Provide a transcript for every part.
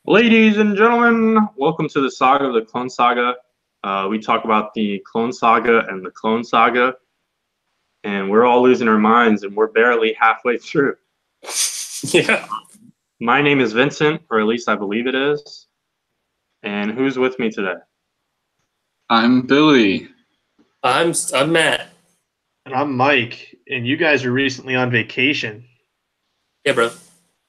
Ladies and gentlemen, welcome to the Saga of the Clone Saga. We talk about the Clone Saga and the Clone Saga, and we're all losing our minds, and we're barely halfway through. Yeah. My name is Vincent, or at least I believe it is. And who's with me today? I'm Billy. I'm Matt. And I'm Mike, and you guys are recently on vacation. Yeah, bro.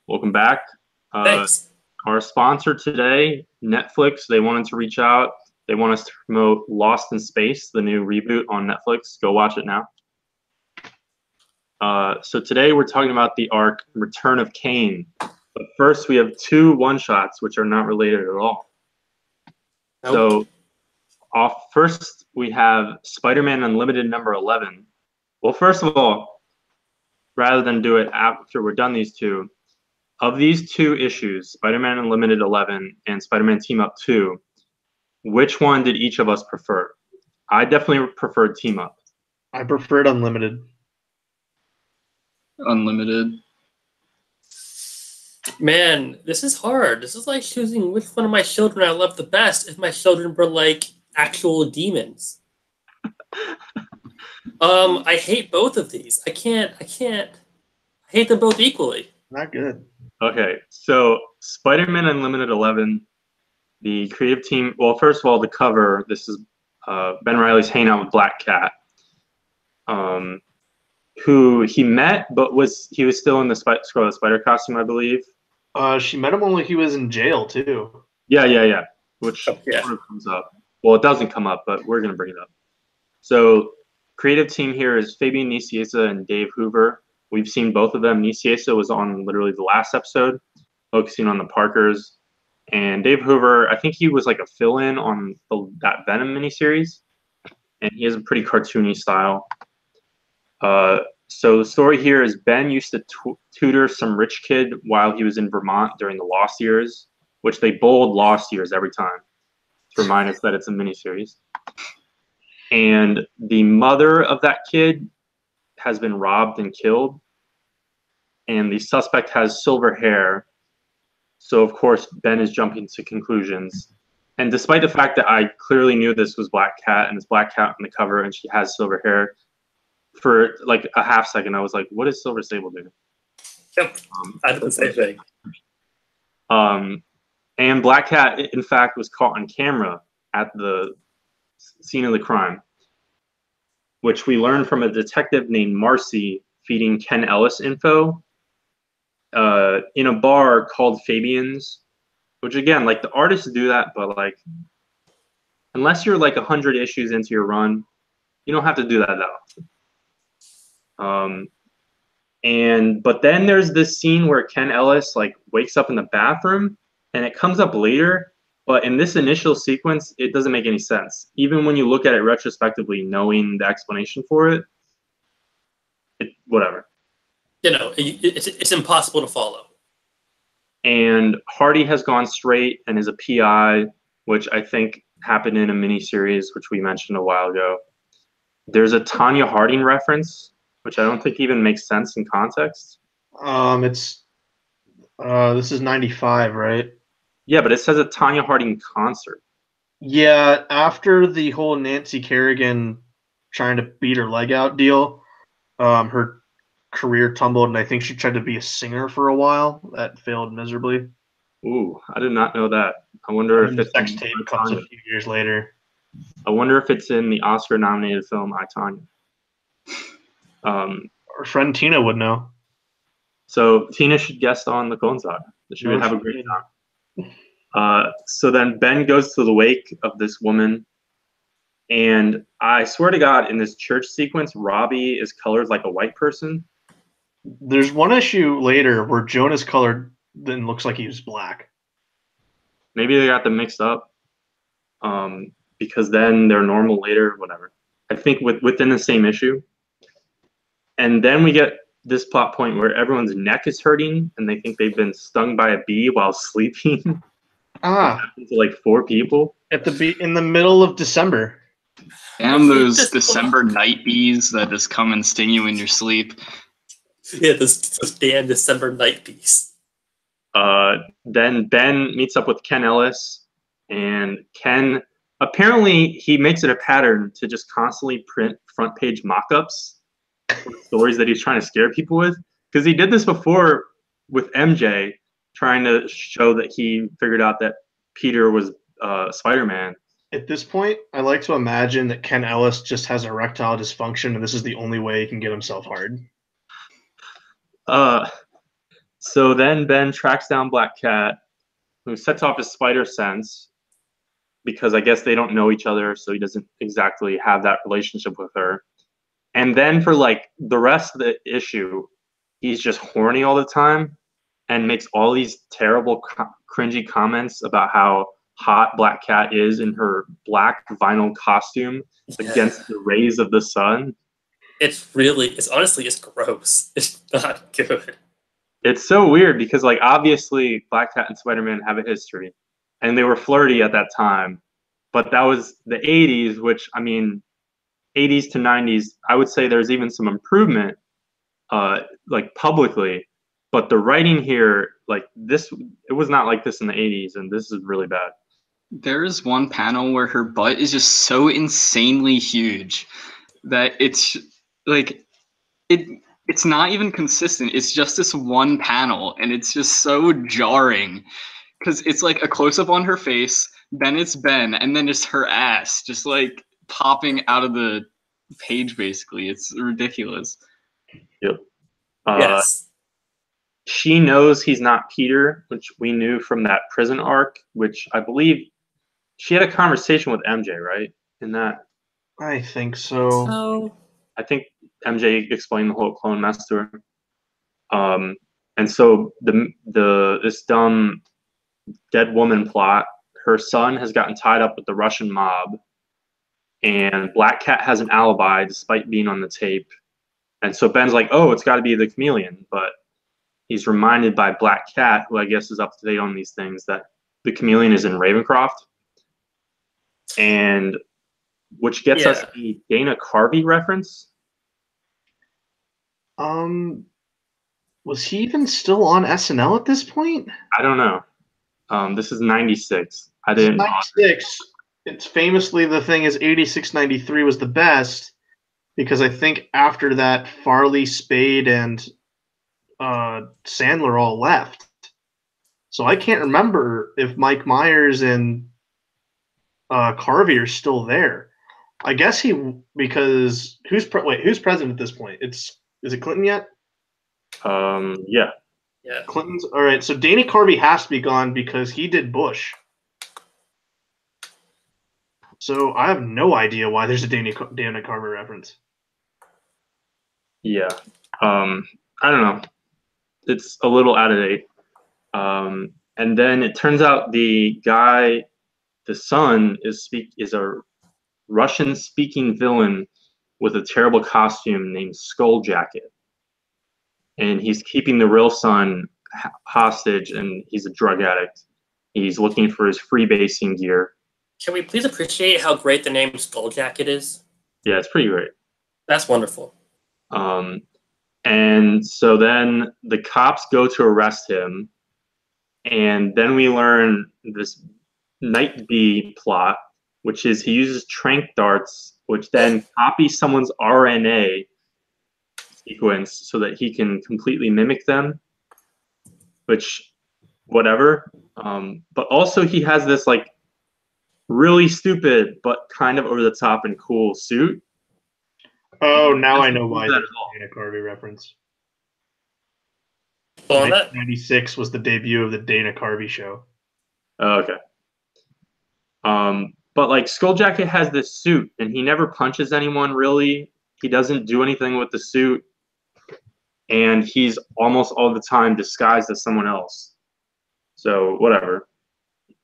Welcome back. Thanks. Our sponsor today, Netflix, they wanted to reach out. They want us to promote Lost in Space, the new reboot on Netflix. Go watch it now. So today we're talking about the arc Return of Kaine. But first we have two one-shots which are not related at all. Nope. So first we have Spider-Man Unlimited number 11. Well, first of all, rather than do it after we're done these two, of these two issues, Spider-Man Unlimited 11 and Spider-Man Team Up 2, which one did each of us prefer? I definitely preferred Team Up. I preferred Unlimited. Unlimited. Man, this is hard. This is like choosing which one of my children I love the best if my children were like actual demons. I hate both of these. I hate them both equally. Not good. Okay, so Spider-Man Unlimited 11, the creative team, well, first of all, the cover, this is Ben Reilly's hanging out with Black Cat, who he met, but he was still in the Scarlet Spider costume, I believe. She met him when he was in jail, too. Yeah, which sort of comes up. Well, it doesn't come up, but we're going to bring it up. So creative team here is Fabian Nicieza and Dave Hoover. We've seen both of them. Nicieza was on literally the last episode, focusing on the Parkers. And Dave Hoover, I think he was like a fill-in on that Venom miniseries. And he has a pretty cartoony style. So the story here is Ben used to tutor some rich kid while he was in Vermont during the Lost years, which they bold Lost years every time to remind us that it's a miniseries. And the mother of that kid has been robbed and killed, and the suspect has silver hair. So of course Ben is jumping to conclusions, and despite the fact that I clearly knew this was Black Cat and it's Black Cat on the cover and she has silver hair, for like a half second I was like, what is Silver Sable doing? Yep. I did the same thing. And Black Cat in fact was caught on camera at the scene of the crime, which we learned from a detective named Marcy feeding Ken Ellis info in a bar called Fabian's, which again, like the artists do that, but like, unless you're like 100 issues into your run, you don't have to do that often. But then there's this scene where Ken Ellis like wakes up in the bathroom, and it comes up later, but in this initial sequence, it doesn't make any sense. Even when you look at it retrospectively, knowing the explanation for it, whatever. You know, it's impossible to follow. And Hardy has gone straight and is a PI, which I think happened in a miniseries, which we mentioned a while ago. There's a Tanya Harding reference, which I don't think even makes sense in context. This is 95, right? Yeah, but it says a Tanya Harding concert. Yeah, after the whole Nancy Kerrigan trying to beat her leg out deal, her career tumbled, and I think she tried to be a singer for a while. That failed miserably. Ooh, I did not know that. I wonder if the it's sex tape comes a few years later. I wonder if it's in the Oscar-nominated film I, Tonya. Our friend Tina would know. So Tina should guest on the Clone Saga. She would have a great time. So then Ben goes to the wake of this woman, and I swear to God, in this church sequence, Robbie is colored like a white person. There's one issue later where Jonah's colored then looks like he was black. Maybe they got them mixed up, because then they're normal later, whatever. I think within the same issue. And then we get this plot point where everyone's neck is hurting and they think they've been stung by a bee while sleeping. To like 4 people. In the middle of December. And those December night bees that just come and sting you in your sleep. Yeah, those damn December night bees. then Ben meets up with Ken Ellis, and Ken apparently he makes it a pattern to just constantly print front page mock-ups for stories that he's trying to scare people with. Because he did this before with MJ, trying to show that he figured out that Peter was Spider-Man. At this point, I like to imagine that Ken Ellis just has erectile dysfunction, and this is the only way he can get himself hard. So then Ben tracks down Black Cat, who sets off his spider sense, because I guess they don't know each other, so he doesn't exactly have that relationship with her. And then for like the rest of the issue, he's just horny all the time and makes all these terrible, cringy comments about how hot Black Cat is in her black vinyl costume against the rays of the sun. It's honestly, it's gross. It's not good. It's so weird because, like, obviously Black Cat and Spider-Man have a history, and they were flirty at that time. But that was the 80s, which, I mean, 80s to 90s, I would say there's even some improvement, like, publicly. But the writing here, like, this, it was not like this in the 80s, and this is really bad. There is one panel where her butt is just so insanely huge that it's, like, it's not even consistent. It's just this one panel, and it's just so jarring because it's like a close-up on her face, then it's Ben, and then it's her ass just like popping out of the page. Basically, it's ridiculous. Yep. Yes. She knows he's not Peter, which we knew from that prison arc, which I believe she had a conversation with MJ, right? In that, I think so. I think MJ explained the whole clone mess to her. And so this dumb dead woman plot, her son has gotten tied up with the Russian mob, and Black Cat has an alibi despite being on the tape. And so Ben's like, oh, it's got to be the chameleon. But he's reminded by Black Cat, who I guess is up to date on these things, that the chameleon is in Ravencroft. And which gets us a Dana Carvey reference. Was he even still on SNL at this point? I don't know. This is 96. I didn't. 96. It's famously the thing is 86, 93 was the best because I think after that Farley, Spade, and Sandler all left. So I can't remember if Mike Myers and Carvey are still there. I guess because who's president at this point? Is it Clinton yet? Yeah. Yeah. Clinton's all right. So Dana Carvey has to be gone because he did Bush. So I have no idea why there's a Dana Carvey reference. Yeah. I don't know. It's a little out of date. And then it turns out the guy, the son, is a Russian-speaking villain with a terrible costume named Skull Jacket. And he's keeping the real son hostage, and he's a drug addict. He's looking for his freebasing gear. Can we please appreciate how great the name Skull Jacket is? Yeah, it's pretty great. That's wonderful. And so then the cops go to arrest him, and then we learn this Night B plot, which is he uses tranq darts, which then copy someone's RNA sequence so that he can completely mimic them, which, whatever. But also he has this like really stupid but kind of over the top and cool suit. Oh, now I know why there's a Dana Carvey reference. 1996 was the debut of the Dana Carvey show. Oh, okay. But like Skull Jacket has this suit, and he never punches anyone really. He doesn't do anything with the suit, and he's almost all the time disguised as someone else. So whatever.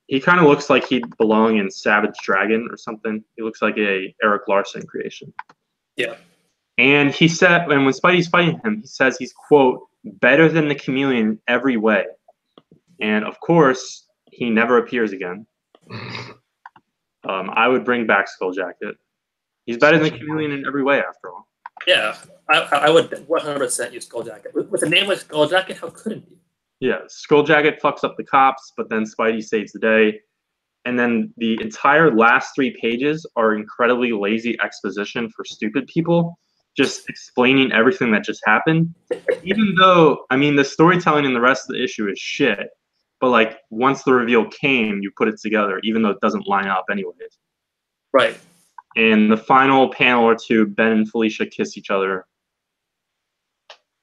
He kind of looks like he'd belong in Savage Dragon or something. He looks like a Eric Larson creation. Yeah. And he said, and when Spidey's fighting him, he says he's, quote, better than the chameleon in every way. And of course, he never appears again. I would bring back Skull Jacket. He's better than the chameleon in every way, after all. Yeah, I would 100% use Skull Jacket. With a name like Skull Jacket, how couldn't you? Yeah, Skulljacket fucks up the cops, but then Spidey saves the day. And then the entire last 3 pages are incredibly lazy exposition for stupid people, just explaining everything that just happened. Even though, I mean, the storytelling in the rest of the issue is shit, but like once the reveal came, you put it together, even though it doesn't line up anyways. Right. And the final panel or two, Ben and Felicia kiss each other.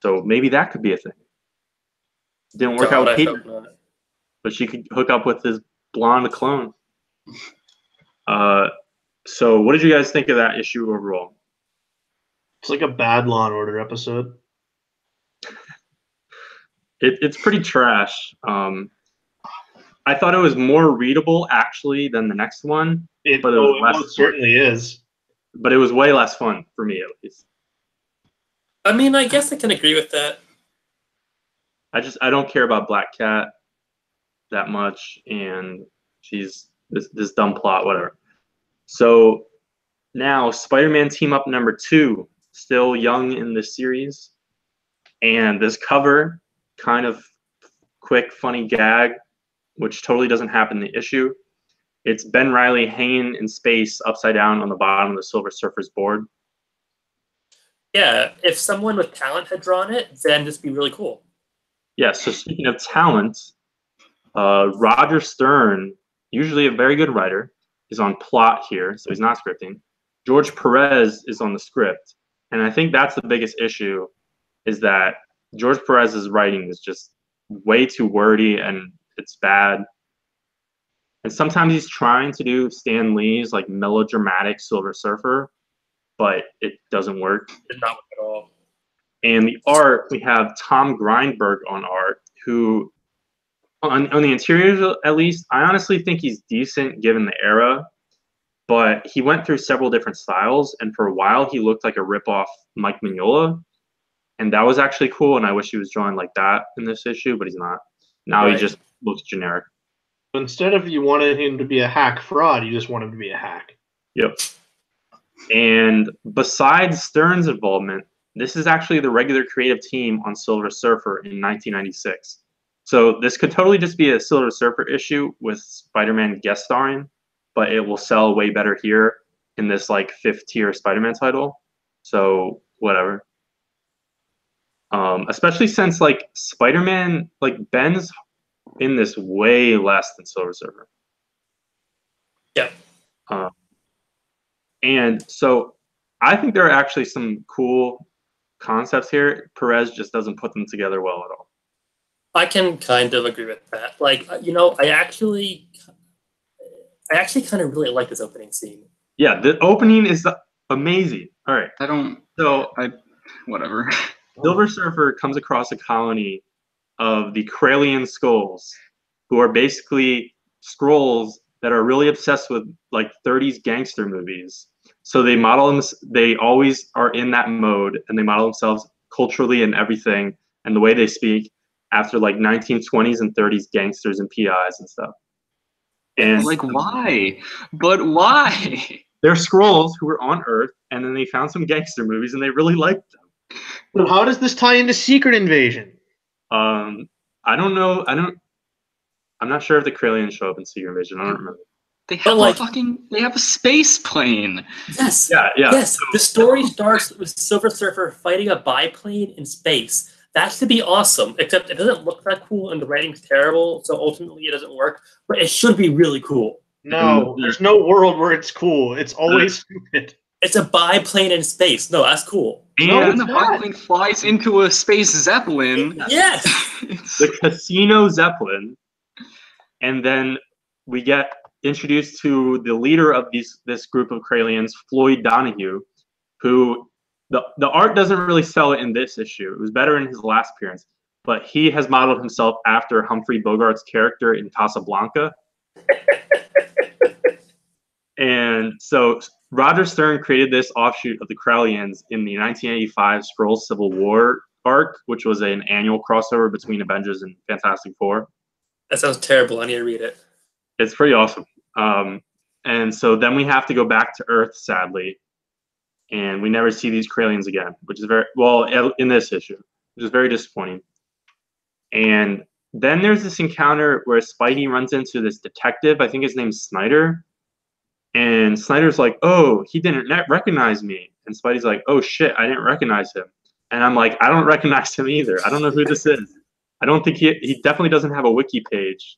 So maybe that could be a thing. Didn't work out God, with I Peter, hope not. but she could hook up with his blonde clone. So what did you guys think of that issue overall? It's like a bad Law and Order episode. It's pretty trash. I thought it was more readable actually than the next one, but it was less most certainly is. But it was way less fun for me, at least. I mean, I guess I can agree with that. I don't care about Black Cat that much, and she's this dumb plot, whatever. So now Spider-Man team up number 2, still young in this series, and this cover, kind of quick, funny gag, which totally doesn't happen in the issue. It's Ben Reilly hanging in space upside down on the bottom of the Silver Surfer's board. Yeah, if someone with talent had drawn it, then this would be really cool. Yeah, so speaking of talent, Roger Stern, usually a very good writer, is on plot here, so he's not scripting. George Perez is on the script. And I think that's the biggest issue, is that George Perez's writing is just way too wordy and it's bad. And sometimes he's trying to do Stan Lee's like melodramatic Silver Surfer, but it doesn't work. It did not work at all. And the art, we have Tom Grindberg on art, who, on the interiors at least, I honestly think he's decent given the era, but he went through several different styles, and for a while he looked like a ripoff Mike Mignola, and that was actually cool, and I wish he was drawing like that in this issue, but he's not. Now he just looks generic. Instead of you wanted him to be a hack fraud, you just want him to be a hack. Yep. And besides Stern's involvement, this is actually the regular creative team on Silver Surfer in 1996. So this could totally just be a Silver Surfer issue with Spider-Man guest starring, but it will sell way better here in this like 5th tier Spider-Man title. So whatever. Especially since like Spider-Man, like Ben's in this way less than Silver Surfer. Yeah. And so I think there are actually some cool concepts here. Perez just doesn't put them together well at all. I can kind of agree with that. Like, you know, I actually kind of really like this opening scene. Yeah, the opening is amazing. All right. Whatever. Silver Surfer comes across a colony of the Krallian Skulls, who are basically Skrulls that are really obsessed with like 30s gangster movies. So they model them, they always are in that mode, and they model themselves culturally and everything, and the way they speak after like 1920s and 30s gangsters and PIs and stuff. And like, why? But why? They're Skrulls who were on Earth, and then they found some gangster movies, and they really liked them. So how does this tie into Secret Invasion? I don't know. I'm not sure if the Krallians show up in Secret Invasion. I don't remember. They have they have a space plane. Yes. Yeah. Yes. The story starts with Silver Surfer fighting a biplane in space. That should be awesome, except it doesn't look that cool and the writing's terrible, so ultimately it doesn't work. But it should be really cool. No, there's no world where it's cool. It's always stupid. It's a biplane in space. No, that's cool. And the biplane flies into a space zeppelin. Yes. The Casino Zeppelin, and then we get introduced to the leader of this group of Krallians, Floyd Donahue, who the art doesn't really sell it in this issue. It was better in his last appearance, but he has modeled himself after Humphrey Bogart's character in Casablanca. And so Roger Stern created this offshoot of the Krallians in the 1985 Skrulls Civil War arc, which was an annual crossover between Avengers and Fantastic Four. That sounds terrible. I need to read it. It's pretty awesome. And so then we have to go back to Earth, sadly, and we never see these Krallians again, which is in this issue, which is very disappointing. And then there's this encounter where Spidey runs into this detective. I think his name's Snyder. And Snyder's like, oh, he didn't recognize me. And Spidey's like, oh, shit, I didn't recognize him. And I'm like, I don't recognize him either. I don't know who this is. I don't think he definitely doesn't have a wiki page.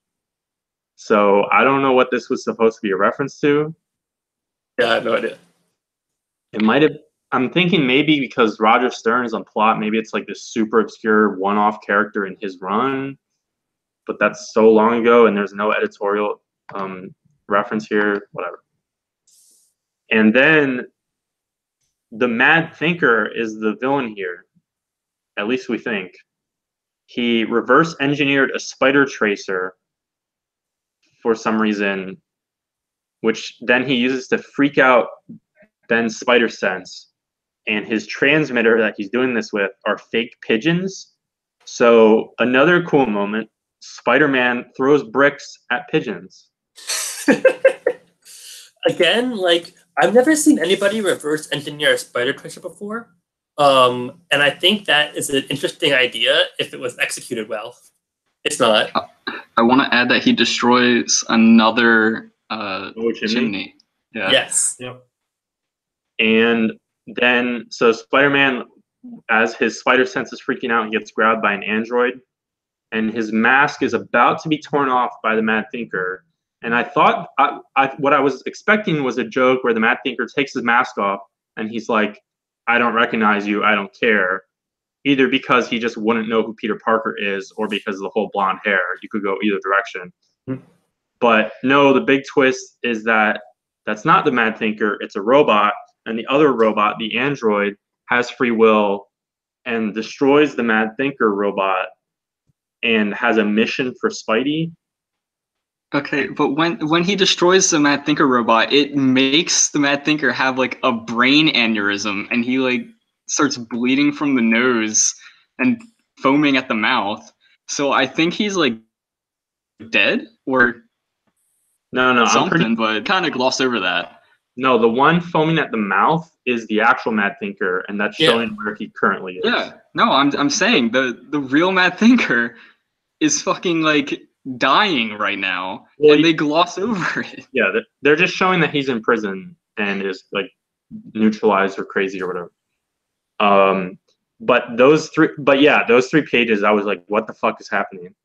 So I don't know what this was supposed to be a reference to. Yeah, I have no idea. It might have. I'm thinking maybe because Roger Stern is on plot, maybe it's like this super obscure one-off character in his run. But that's so long ago, and there's no editorial reference here. Whatever. And then the Mad Thinker is the villain here. At least we think. He reverse engineered a spider tracer for some reason, which then he uses to freak out Ben's spider sense. And his transmitter that he's doing this with are fake pigeons. So another cool moment, Spider-Man throws bricks at pigeons. Again, like, I've never seen anybody reverse engineer a spider tracer before. And I think that is an interesting idea if it was executed well. It's not. I want to add that he destroys another chimney. Yeah. Yes. Yep. And then, so Spider-Man, as his spider sense is freaking out, he gets grabbed by an android. And his mask is about to be torn off by the Mad Thinker. And I thought, what I was expecting was a joke where the Mad Thinker takes his mask off and he's like, I don't recognize you, I don't care. Either because he just wouldn't know who Peter Parker is or because of the whole blonde hair. You could go either direction. Mm-hmm. But no, the big twist is that that's not the Mad Thinker, it's a robot. And the other robot, the android, has free will and destroys the Mad Thinker robot and has a mission for Spidey. Okay, but when he destroys the Mad Thinker robot, it makes the Mad Thinker have like a brain aneurysm, and he like starts bleeding from the nose and foaming at the mouth. So I think he's like dead or no, something, but kind of glossed over that. No, the one foaming at the mouth is the actual Mad Thinker, and that's showing where he currently is. Yeah, no, I'm saying the real Mad Thinker is fucking like dying right now, and they gloss over it. Yeah, they're just showing that he's in prison and is like neutralized or crazy or whatever. But those three pages, I was like, what the fuck is happening?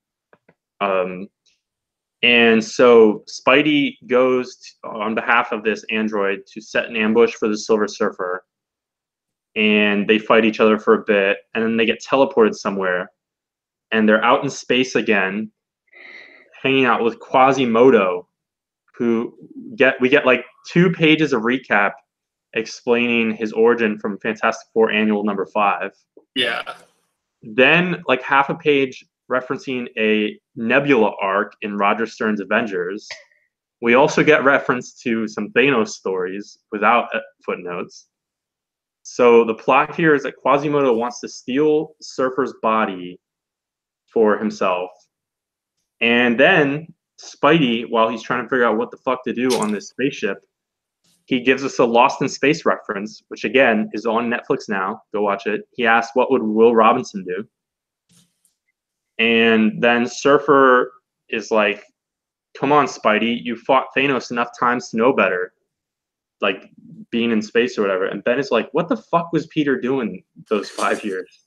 And so Spidey goes on behalf of this android to set an ambush for the Silver Surfer, and they fight each other for a bit, and then they get teleported somewhere, and they're out in space again, hanging out with Quasimodo, who we get like 2 pages of recap explaining his origin from Fantastic Four Annual number 5. Yeah. Then like half a page referencing a Nebula arc in Roger Stern's Avengers. We also get reference to some Thanos stories without footnotes. So the plot here is that Quasimodo wants to steal Surfer's body for himself. And then Spidey, while he's trying to figure out what the fuck to do on this spaceship, he gives us a Lost in Space reference, which again is on Netflix now. Go watch it. He asks, what would Will Robinson do? And then Surfer is like, come on, Spidey, you fought Thanos enough times to know better. Like being in space or whatever. And Ben is like, what the fuck was Peter doing those 5 years?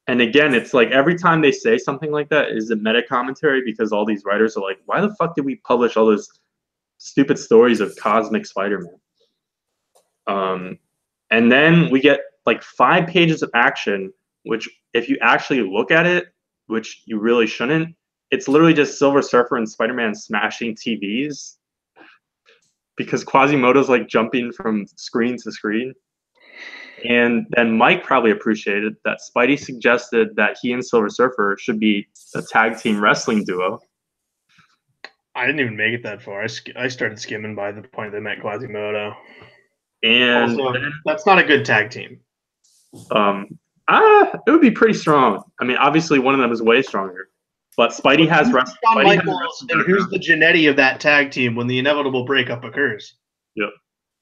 And again, it's like every time they say something like that is a meta commentary because all these writers are like, why the fuck did we publish all those stupid stories of cosmic Spider-Man? And then we get like 5 pages of action, which if you actually look at it, which you really shouldn't, it's literally just Silver Surfer and Spider-Man smashing TVs because Quasimodo's like jumping from screen to screen. And then Mike probably appreciated that Spidey suggested that he and Silver Surfer should be a tag team wrestling duo. I didn't even make it that far. I started skimming by the point they met Quasimodo. And also, that's not a good tag team. It would be pretty strong. I mean, obviously one of them is way stronger. But Spidey has wrestling. And who's the Genetti of that tag team when the inevitable breakup occurs? Yep.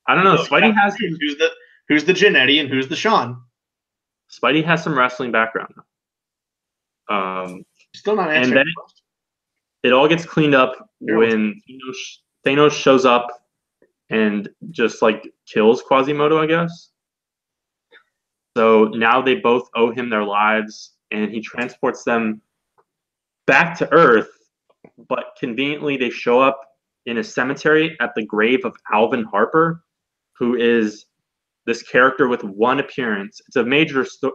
I don't know. So Spidey has who's the Genetti and who's the Sean? Spidey has some wrestling background. Still not And answering then the question. it all gets cleaned up when Thanos shows up and just like kills Quasimodo, I guess. So now they both owe him their lives, and he transports them back to Earth. But conveniently, they show up in a cemetery at the grave of Alvin Harper, who is this character with one appearance. It's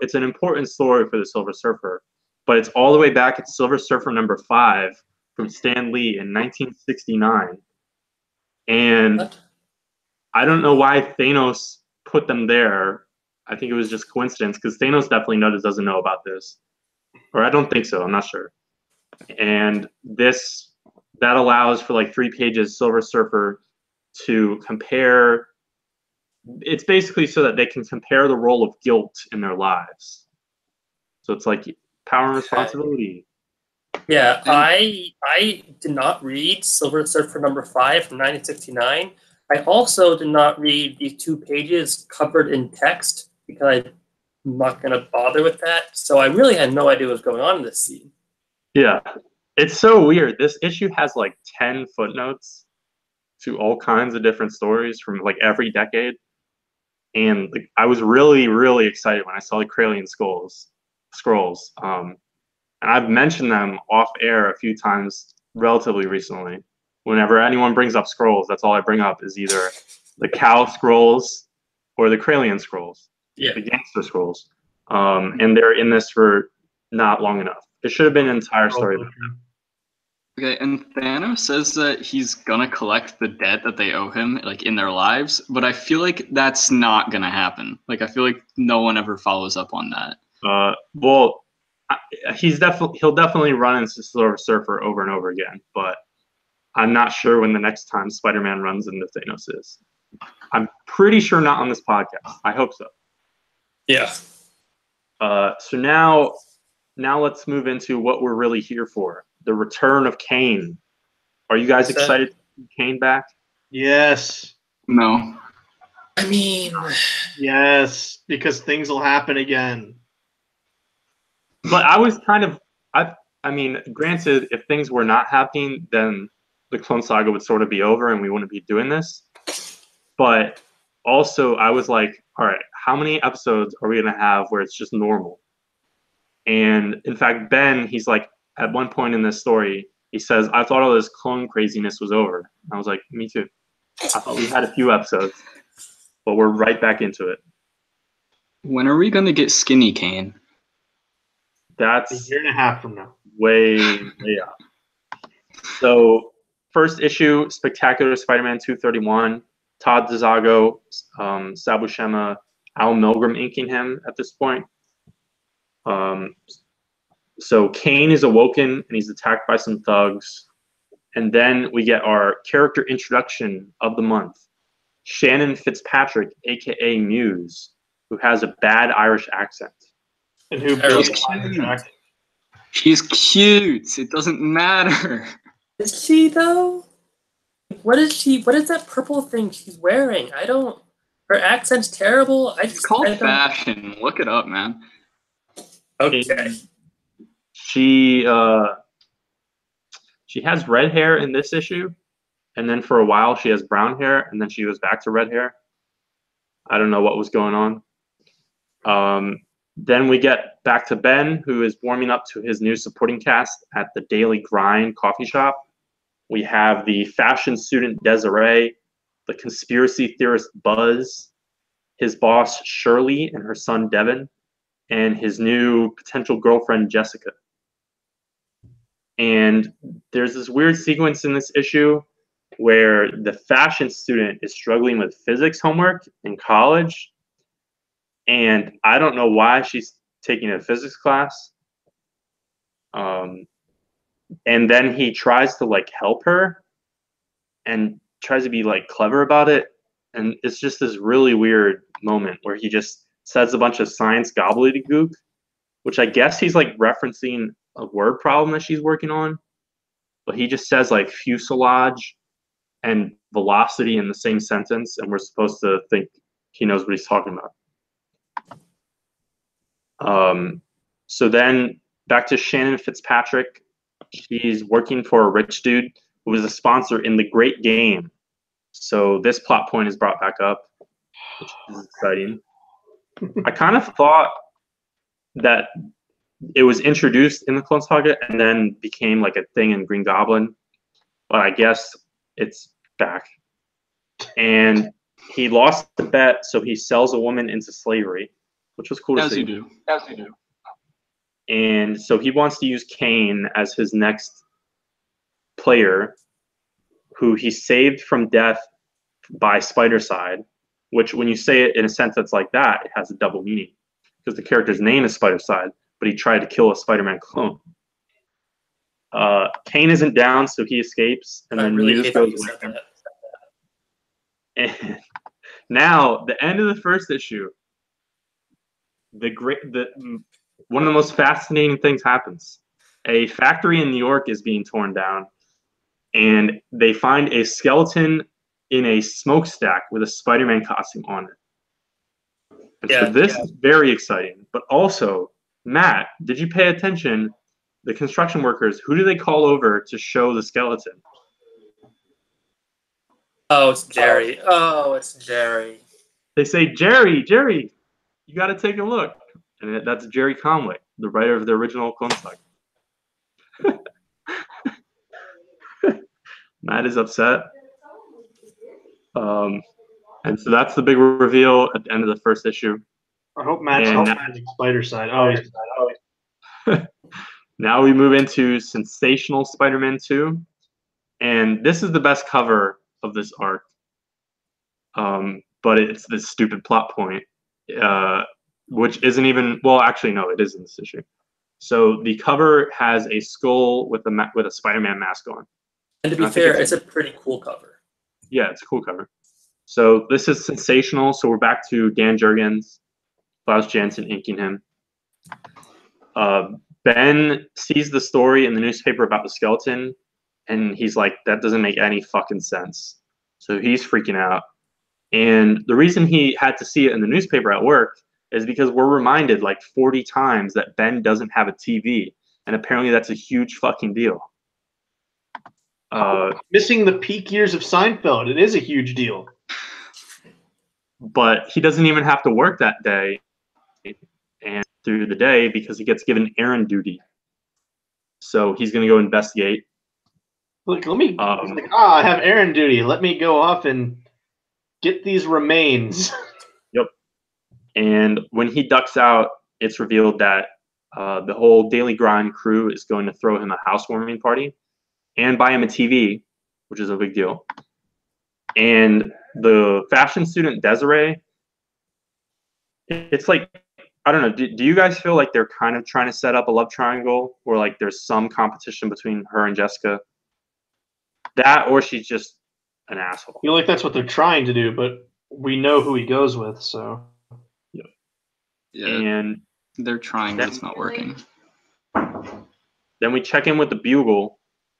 it's an important story for the Silver Surfer, but it's all the way back at Silver Surfer number 5 from Stan Lee in 1969. And What? I don't know why Thanos put them there. I think it was just coincidence because Thanos definitely doesn't know about this. Or I don't think so. I'm not sure. And that allows for like 3 pages Silver Surfer to compare. It's basically so that they can compare the role of guilt in their lives. So it's like power and responsibility. Yeah, I did not read Silver Surfer number 5 from 1969. I also did not read these 2 pages covered in text because I'm not going to bother with that. So I really had no idea what was going on in this scene. Yeah. It's so weird. This issue has like 10 footnotes to all kinds of different stories from like every decade. And like, I was really, really excited when I saw the Krallian scrolls. And I've mentioned them off air a few times relatively recently. Whenever anyone brings up scrolls, that's all I bring up is either the cow scrolls or the Krallian scrolls, Yeah. the gangster scrolls. And they're in this for not long enough. It should have been an entire story. Okay, and Thanos says that he's gonna collect the debt that they owe him, like in their lives, but I feel like that's not gonna happen. Like, I feel like no one ever follows up on that. Well, he'll definitely run into Silver Surfer over and over again, but I'm not sure when the next time Spider-Man runs into Thanos is. I'm pretty sure not on this podcast. I hope so. Yeah. So now let's move into what we're really here for: the return of Kaine. Are you guys excited to see Kaine back? Yes. No. I mean, Yes, because things will happen again. But I was kind of I mean, granted, if things were not happening, then the Clone Saga would sort of be over and we wouldn't be doing this. But also, I was like, all right, how many episodes are we going to have where it's just normal? And in fact, Ben, he's like, at one point in this story, he says, I thought all this clone craziness was over. And I was like, me too. I thought we had a few episodes, but we're right back into it. When are we gonna get skinny Kaine? A That's year and a half from now. way up. So, first issue, Spectacular Spider-Man 231. Todd DeZago, Sabu Shema, Al Milgram inking him at this point. So Kaine is awoken and he's attacked by some thugs. And then we get our character introduction of the month. Shannon Fitzpatrick, aka Muse, who has a bad Irish accent. And who Terrible. built the track? She's cute. It doesn't matter. is she though? What is she? What is that purple thing she's wearing? I don't. Her accent's terrible. It's called fashion. Look it up, man. Okay. She has red hair in this issue, and then for a while she has brown hair, and then she goes back to red hair. I don't know what was going on. Then we get back to Ben, who is warming up to his new supporting cast at the Daily Grind coffee shop. We have the fashion student Desiree, the conspiracy theorist Buzz, his boss Shirley and her son Devin, and his new potential girlfriend Jessica. And there's this weird sequence in this issue where the fashion student is struggling with physics homework in college. And I don't know why she's taking a physics class. And then he tries to like help her and tries to be like clever about it. And it's just this really weird moment where he just says a bunch of science gobbledygook, which I guess he's like referencing a word problem that she's working on. But he just says like fuselage and velocity in the same sentence, and we're supposed to think he knows what he's talking about. So then back to Shannon Fitzpatrick. She's working for a rich dude who was a sponsor in the Great Game. So this plot point is brought back up, which is exciting. I kind of thought that it was introduced in the Clone Saga and then became like a thing in Green Goblin, but I guess it's back. And he lost the bet, so he sells a woman into slavery, which was cool to see. As you do. And so he wants to use Kaine as his next player, who he saved from death by Spider-Side, which when you say it in a sense that's like that, it has a double meaning. Because the character's name is Spider-Side, but he tried to kill a Spider-Man clone. Kaine isn't down, so he escapes, and then Muse goes with him. And now, the end of the first issue, one of the most fascinating things happens. A factory in New York is being torn down, and they find a skeleton in a smokestack with a Spider-Man costume on it. And so this is very exciting. But also, Matt, did you pay attention? The construction workers, who do they call over to show the skeleton? Oh, it's Jerry. Oh, it's Jerry. They say, Jerry, you got to take a look. And that's Jerry Conway, the writer of the original Clone Saga. Matt is upset. And so that's the big reveal at the end of the first issue. I hope Matt's not using Spider-Side. Now we move into Sensational Spider-Man 2. And this is the best cover of this arc. But it's this stupid plot point, which isn't even, well, actually, no, it is in this issue. So the cover has a skull with a Spider-Man mask on. And to be fair, it's a pretty cool cover. Yeah, it's a cool cover. So this is Sensational. So we're back to Dan Jurgens, Klaus Janson inking him. Ben sees the story in the newspaper about the skeleton, and he's like, that doesn't make any fucking sense. So he's freaking out. And the reason he had to see it in the newspaper at work is because we're reminded like 40 times that Ben doesn't have a TV. And apparently that's a huge fucking deal. Missing the peak years of Seinfeld. It is a huge deal. But he doesn't even have to work that day and through the day because he gets given errand duty. So he's going to go investigate. Look, I have errand duty. Let me go off and get these remains. Yep. And when he ducks out, it's revealed that the whole Daily Grind crew is going to throw him a housewarming party and buy him a TV, which is a big deal. And the fashion student Desiree, it's like, I don't know, do you guys feel like they're kind of trying to set up a love triangle or like there's some competition between her and Jessica? That or she's just an asshole. I feel like that's what they're trying to do, but we know who he goes with, so. Yeah, and they're trying, but it's not working. Then we check in with the Bugle,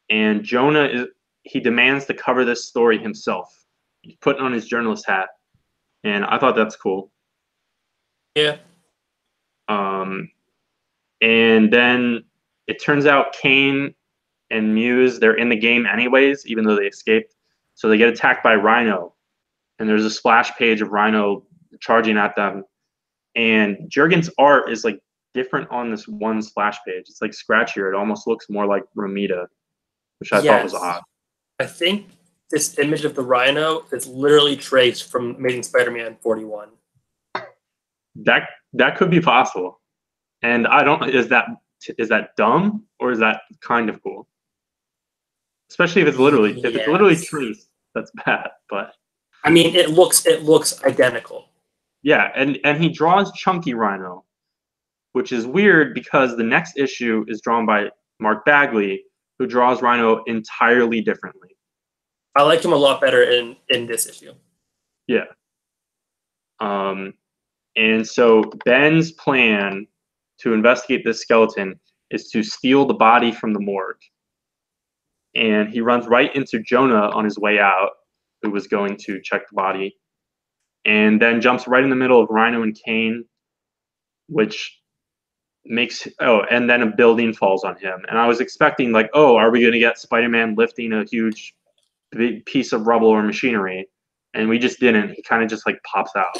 and Jonah he demands to cover this story himself. He's putting on his journalist hat, and I thought that's cool. Yeah. And then it turns out Kaine and Muse, they're in the game anyways, even though they escaped. So they get attacked by Rhino, and there's a splash page of Rhino charging at them. And Jurgens' art is like different on this one splash page. It's like scratchier. It almost looks more like Romita, which I thought was odd. I think this image of the Rhino is literally traced from Amazing Spider-Man 41. That could be possible. And I don't, is that dumb or is that kind of cool? Especially if it's literally traced, that's bad. But I mean, it looks identical. Yeah, and he draws Chunky Rhino, which is weird because the next issue is drawn by Mark Bagley, who draws Rhino entirely differently. I like him a lot better in this issue. Yeah. And so Ben's plan to investigate this skeleton is to steal the body from the morgue. And he runs right into Jonah on his way out, who was going to check the body, and then jumps right in the middle of Rhino and Kaine, which and then a building falls on him. And I was expecting like, oh, are we going to get Spider-Man lifting a huge big piece of rubble or machinery? And we just didn't. He kind of just like pops out.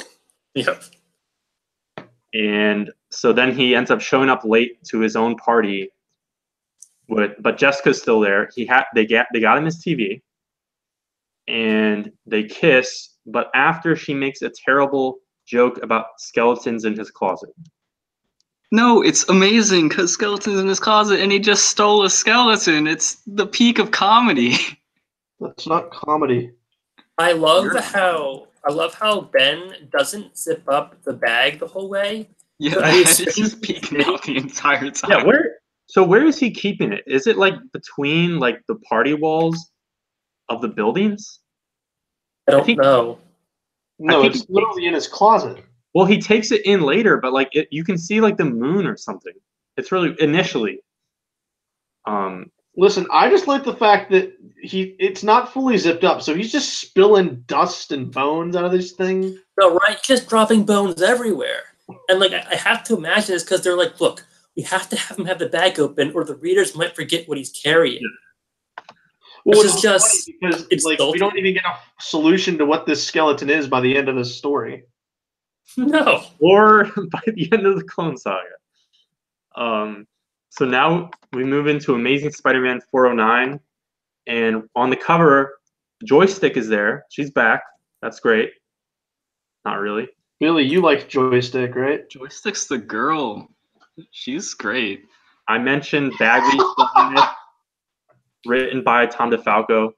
Yep. And so then he ends up showing up late to his own party. But Jessica's still there. They got him his TV, and they kiss. But after she makes a terrible joke about skeletons in his closet. No, it's amazing because skeleton's in his closet and he just stole a skeleton. It's the peak of comedy. That's not comedy. I love how Ben doesn't zip up the bag the whole way. Yeah, So that he's is just peeking out the entire time. Yeah, where is he keeping it? Is it like between like the party walls of the buildings? I don't know. No, think it's literally in his closet. Well, he takes it in later, but like you can see like the moon or something. It's really initially. Listen, I just like the fact that it's not fully zipped up, so he's just spilling dust and bones out of this thing. No, right? Just dropping bones everywhere. And like I have to imagine this because they're like, look, we have to have him have the bag open, or the readers might forget what he's carrying. Well, Which is just because like we don't even get a solution to what this skeleton is by the end of this story. No. Or by the end of the Clone Saga. So now we move into Amazing Spider-Man 409, and on the cover, Joystick is there. She's back. That's great. Not really. Billy, you like Joystick, right? Joystick's the girl. She's great. I mentioned Bagley's behind it, written by Tom DeFalco,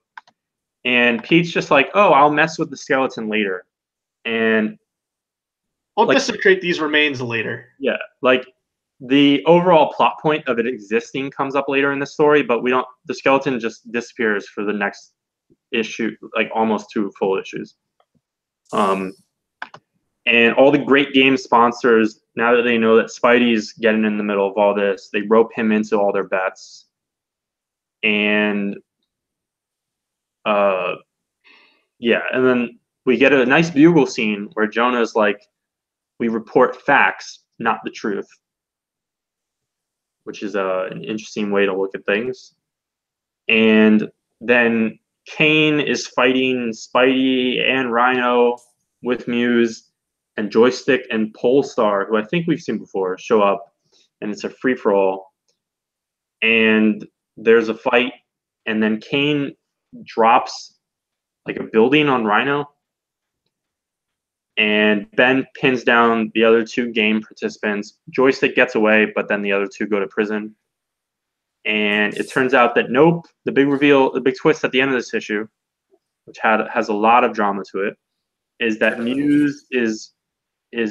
and Pete's just like, oh, I'll mess with the skeleton later. And I'll desecrate these remains later. Yeah, like the overall plot point of it existing comes up later in the story, but the skeleton just disappears for the next issue, like almost 2 full issues. And all the great game sponsors, now that they know that Spidey's getting in the middle of all this, they rope him into all their bets. And yeah, and then we get a nice bugle scene where Jonah's like, we report facts, not the truth, which is an interesting way to look at things. And then Kaine is fighting Spidey and Rhino with Muse, and Joystick and Polestar, who I think we've seen before, show up, and it's a free-for-all. And there's a fight, and then Kaine drops like a building on Rhino, and Ben pins down the other 2 game participants. Joystick gets away, but then the other 2 go to prison. And it turns out that nope, the big reveal, the big twist at the end of this issue, which has a lot of drama to it, is that Muse is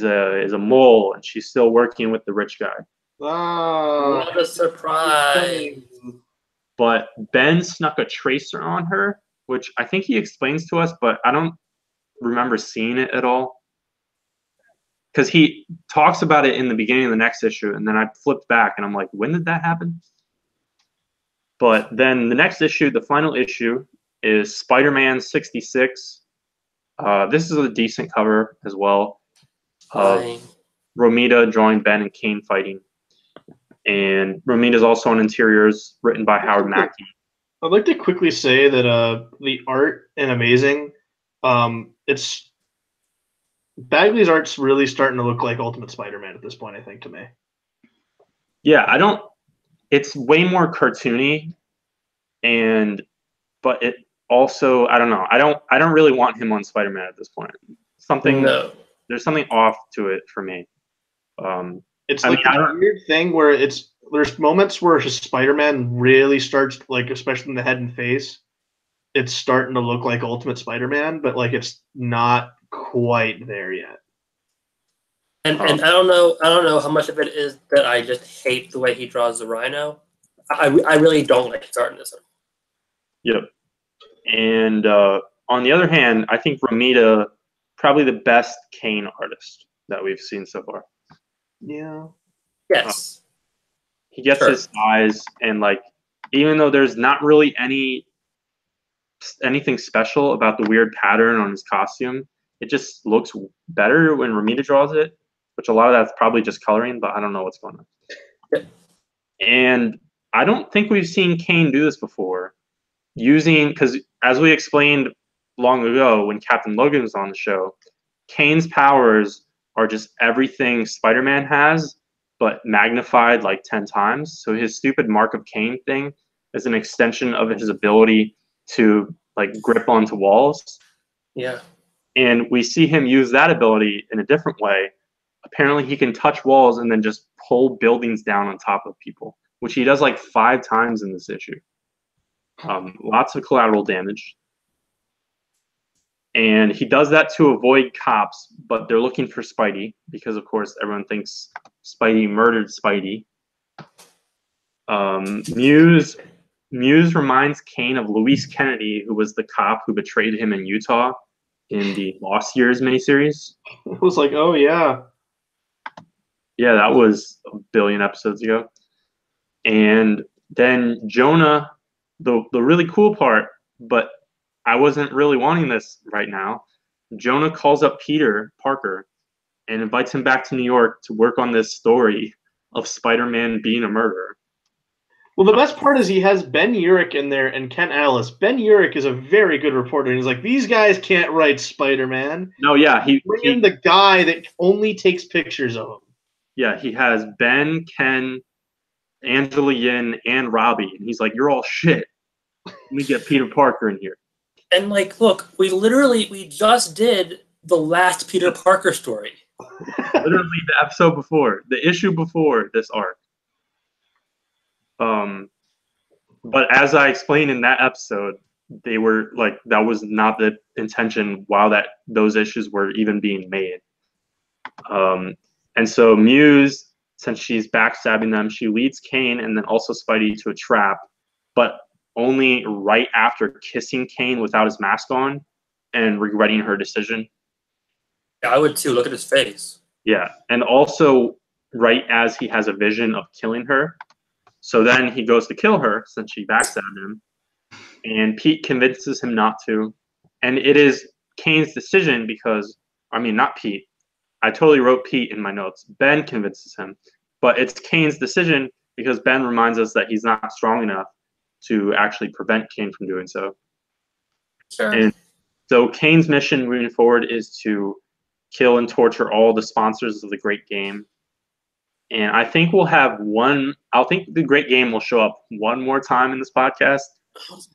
a mole, and she's still working with the rich guy. What a surprise. But Ben snuck a tracer on her, which I think he explains to us, but I don't remember seeing it at all. Because he talks about it in the beginning of the next issue, and then I flipped back, and I'm like, when did that happen? But then the next issue, the final issue, is Spider-Man 66. This is a decent cover as well. Romita drawing Ben and Kaine fighting. And Romita's also on interiors, written by Howard Mackey. I'd like to quickly say that the art in Amazing, it's Bagley's art's really starting to look like Ultimate Spider-Man at this point, I think, to me. Yeah, it's way more cartoony, but it also, I don't know. I don't really want him on Spider-Man at this point. There's something off to it for me. It's a weird thing where there's moments where his Spider-Man really starts, like, especially in the head and face, it's starting to look like Ultimate Spider-Man, but like it's not quite there yet. And I don't know how much of it is that I just hate the way he draws the Rhino. I really don't like his art in this one. Yep. And on the other hand, I think Romita probably the best Kaine artist that we've seen so far. Yeah. Yes. He gets his size, and like, even though there's not really anything special about the weird pattern on his costume, it just looks better when Romita draws it, which a lot of that's probably just coloring, but I don't know what's going on. And I don't think we've seen Kaine do this before. Because as we explained long ago when Captain Logan was on the show, Kaine's powers are just everything Spider-Man has, but magnified like 10 times. So his stupid Mark of Kaine thing is an extension of his ability to like grip onto walls. Yeah. And we see him use that ability in a different way. Apparently he can touch walls and then just pull buildings down on top of people, which he does like 5 times in this issue. Lots of collateral damage. And he does that to avoid cops, but they're looking for Spidey because, of course, everyone thinks Spidey murdered Spidey. Muse reminds Kaine of Luis Kennedy, who was the cop who betrayed him in Utah in the Lost Years miniseries. I was like, oh, yeah. Yeah, that was a billion episodes ago. And then Jonah, the really cool part, but I wasn't really wanting this right now. Jonah calls up Peter Parker and invites him back to New York to work on this story of Spider-Man being a murderer. Well, the best part is he has Ben Urich in there and Ken Alice. Ben Urich is a very good reporter. And he's like, these guys can't write Spider-Man. No, yeah, Bring in the guy that only takes pictures of him. Yeah, he has Ben, Ken, Angela Yin, and Robbie. And he's like, you're all shit. Let me get Peter Parker in here. And like, look, we just did the last Peter Parker story. Literally the episode before, the issue before this arc. But as I explained in that episode, they were like, that was not the intention while those issues were even being made. And so Muse, since she's backstabbing them, she leads Kaine and then also Spidey to a trap, but only right after kissing Kaine without his mask on and regretting her decision. Yeah, I would too. Look at his face. Yeah, and also right as he has a vision of killing her. So then he goes to kill her since she backstabbed him, and Pete convinces him not to. And it is Kaine's decision because, I mean, not Pete. I totally wrote Pete in my notes. Ben convinces him, but it's Kaine's decision because Ben reminds us that he's not strong enough to actually prevent Kaine from doing so. Sure. And so Kaine's mission moving forward is to kill and torture all the sponsors of the Great Game. And I think I think the Great Game will show up one more time in this podcast,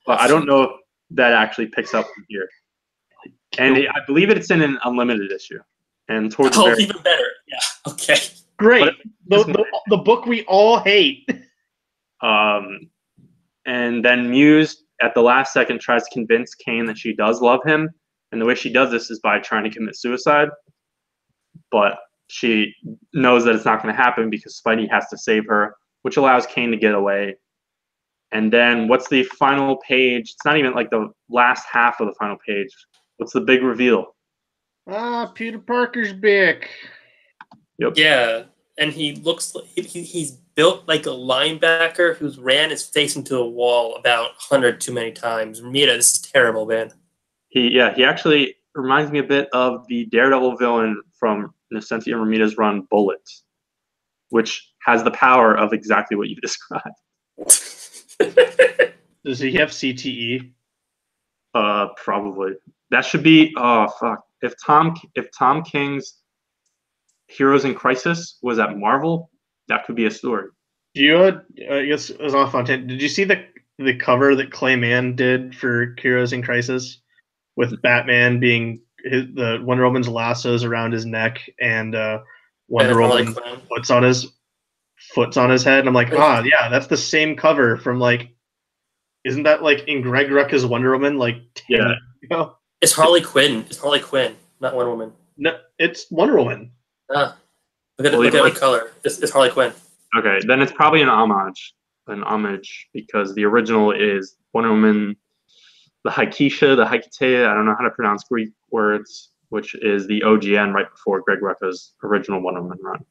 but I don't know if that actually picks up from here. And I believe it's in an unlimited issue. And towards even better. Yeah. Okay. Great. The book we all hate. And then Muse at the last second tries to convince Kaine that she does love him, and the way she does this is by trying to commit suicide. But she knows that it's not going to happen because Spidey has to save her, which allows Kaine to get away. And then what's the final page? It's not even like the last half of the final page. What's the big reveal? Peter Parker's back. Yep. Yeah, and he looks like he's built like a linebacker who's ran his face into a wall about 100 too many times. Ramita, this is terrible, man. He actually reminds me a bit of the Daredevil villain from Nescentia Ramita's run, Bullet, which has the power of exactly what you described. Does he have CTE? Probably. That should be. Oh fuck! If Tom King's Heroes in Crisis was at Marvel, that could be a story. Do you? I guess it was off on tangent. Did you see the cover that Clayman did for Heroes in Crisis, with Batman being the Wonder Woman's lassos around his neck and Wonder Woman foot's on his head? And I'm like, yeah, that's the same cover from like. Isn't that like in Greg Rucka's Wonder Woman? Like 10 years ago? It's Harley Quinn. It's Harley Quinn, not Wonder Woman. No, it's Wonder Woman. Look at the color. It's Harley Quinn. Okay, then it's probably an homage because the original is Wonder Woman, the Haikite, I don't know how to pronounce Greek words, which is the OGN right before Greg Rucka's original Wonder Woman run.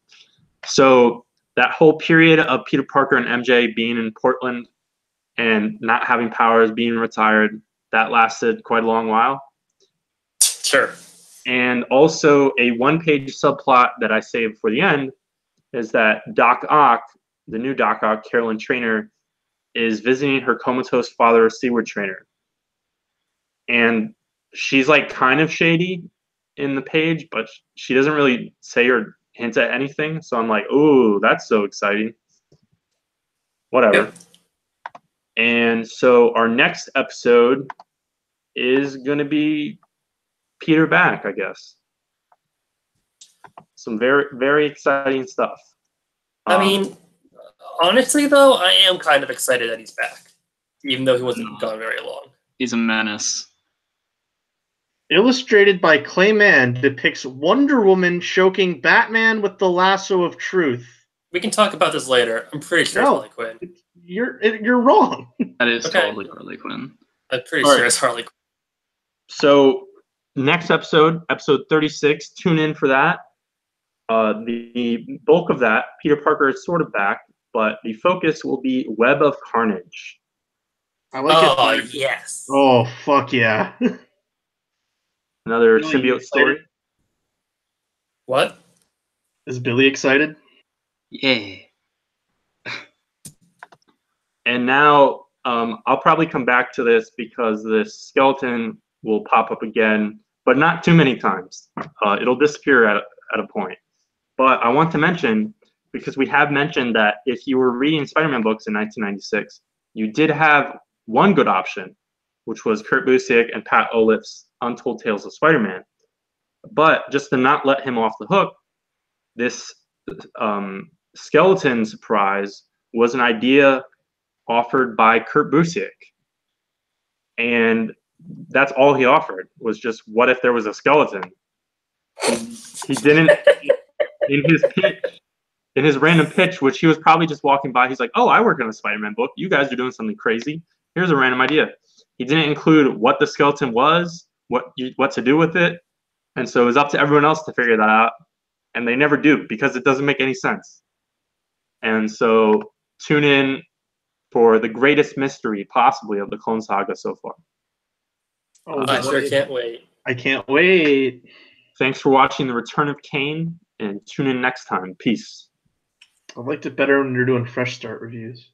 So that whole period of Peter Parker and MJ being in Portland and not having powers, being retired, that lasted quite a long while. Sure. And also a one-page subplot that I saved for the end is that Doc Ock the new Doc Ock, Carolyn Trainer, is visiting her comatose father, Seward Trainer. And she's like kind of shady in the page, but she doesn't really say or hint at anything. So I'm like, ooh, that's so exciting. Whatever. Yep. And so our next episode is going to be Peter back, I guess. Some very, very exciting stuff. I mean, honestly, though, I am kind of excited that he's back, even though he wasn't gone very long. He's a menace. Illustrated by Clayman depicts Wonder Woman choking Batman with the lasso of truth. We can talk about this later. I'm pretty sure it's No. Harley Quinn. You're wrong. That is Okay. totally Harley Quinn. I'm pretty All sure right. it's Harley Quinn. So next episode, episode 36, tune in for that. The bulk of that, Peter Parker is sort of back, but the focus will be Web of Carnage. I like Oh, it. yes. Oh, fuck yeah. Another Really symbiote excited? story. What? Is Billy excited? Yeah. And now I'll probably come back to this because this skeleton will pop up again, but not too many times. It'll disappear at a point. But I want to mention, because we have mentioned that if you were reading Spider-Man books in 1996, you did have one good option, which was Kurt Busiek and Pat Oliph's Untold Tales of Spider-Man. But just to not let him off the hook, this skeleton surprise was an idea offered by Kurt Busiek. And that's all he offered, was just, what if there was a skeleton? He didn't, in his random pitch, which he was probably just walking by, he's like, oh, I work on a Spider-Man book. You guys are doing something crazy. Here's a random idea. He didn't include what the skeleton was, what to do with it. And so it was up to everyone else to figure that out. And they never do, because it doesn't make any sense. And so tune in for the greatest mystery possibly of the Clone Saga so far. Oh, I sure can't wait. I can't wait. Thanks for watching The Return of Kaine, and tune in next time. Peace. I liked it better when you're doing fresh start reviews.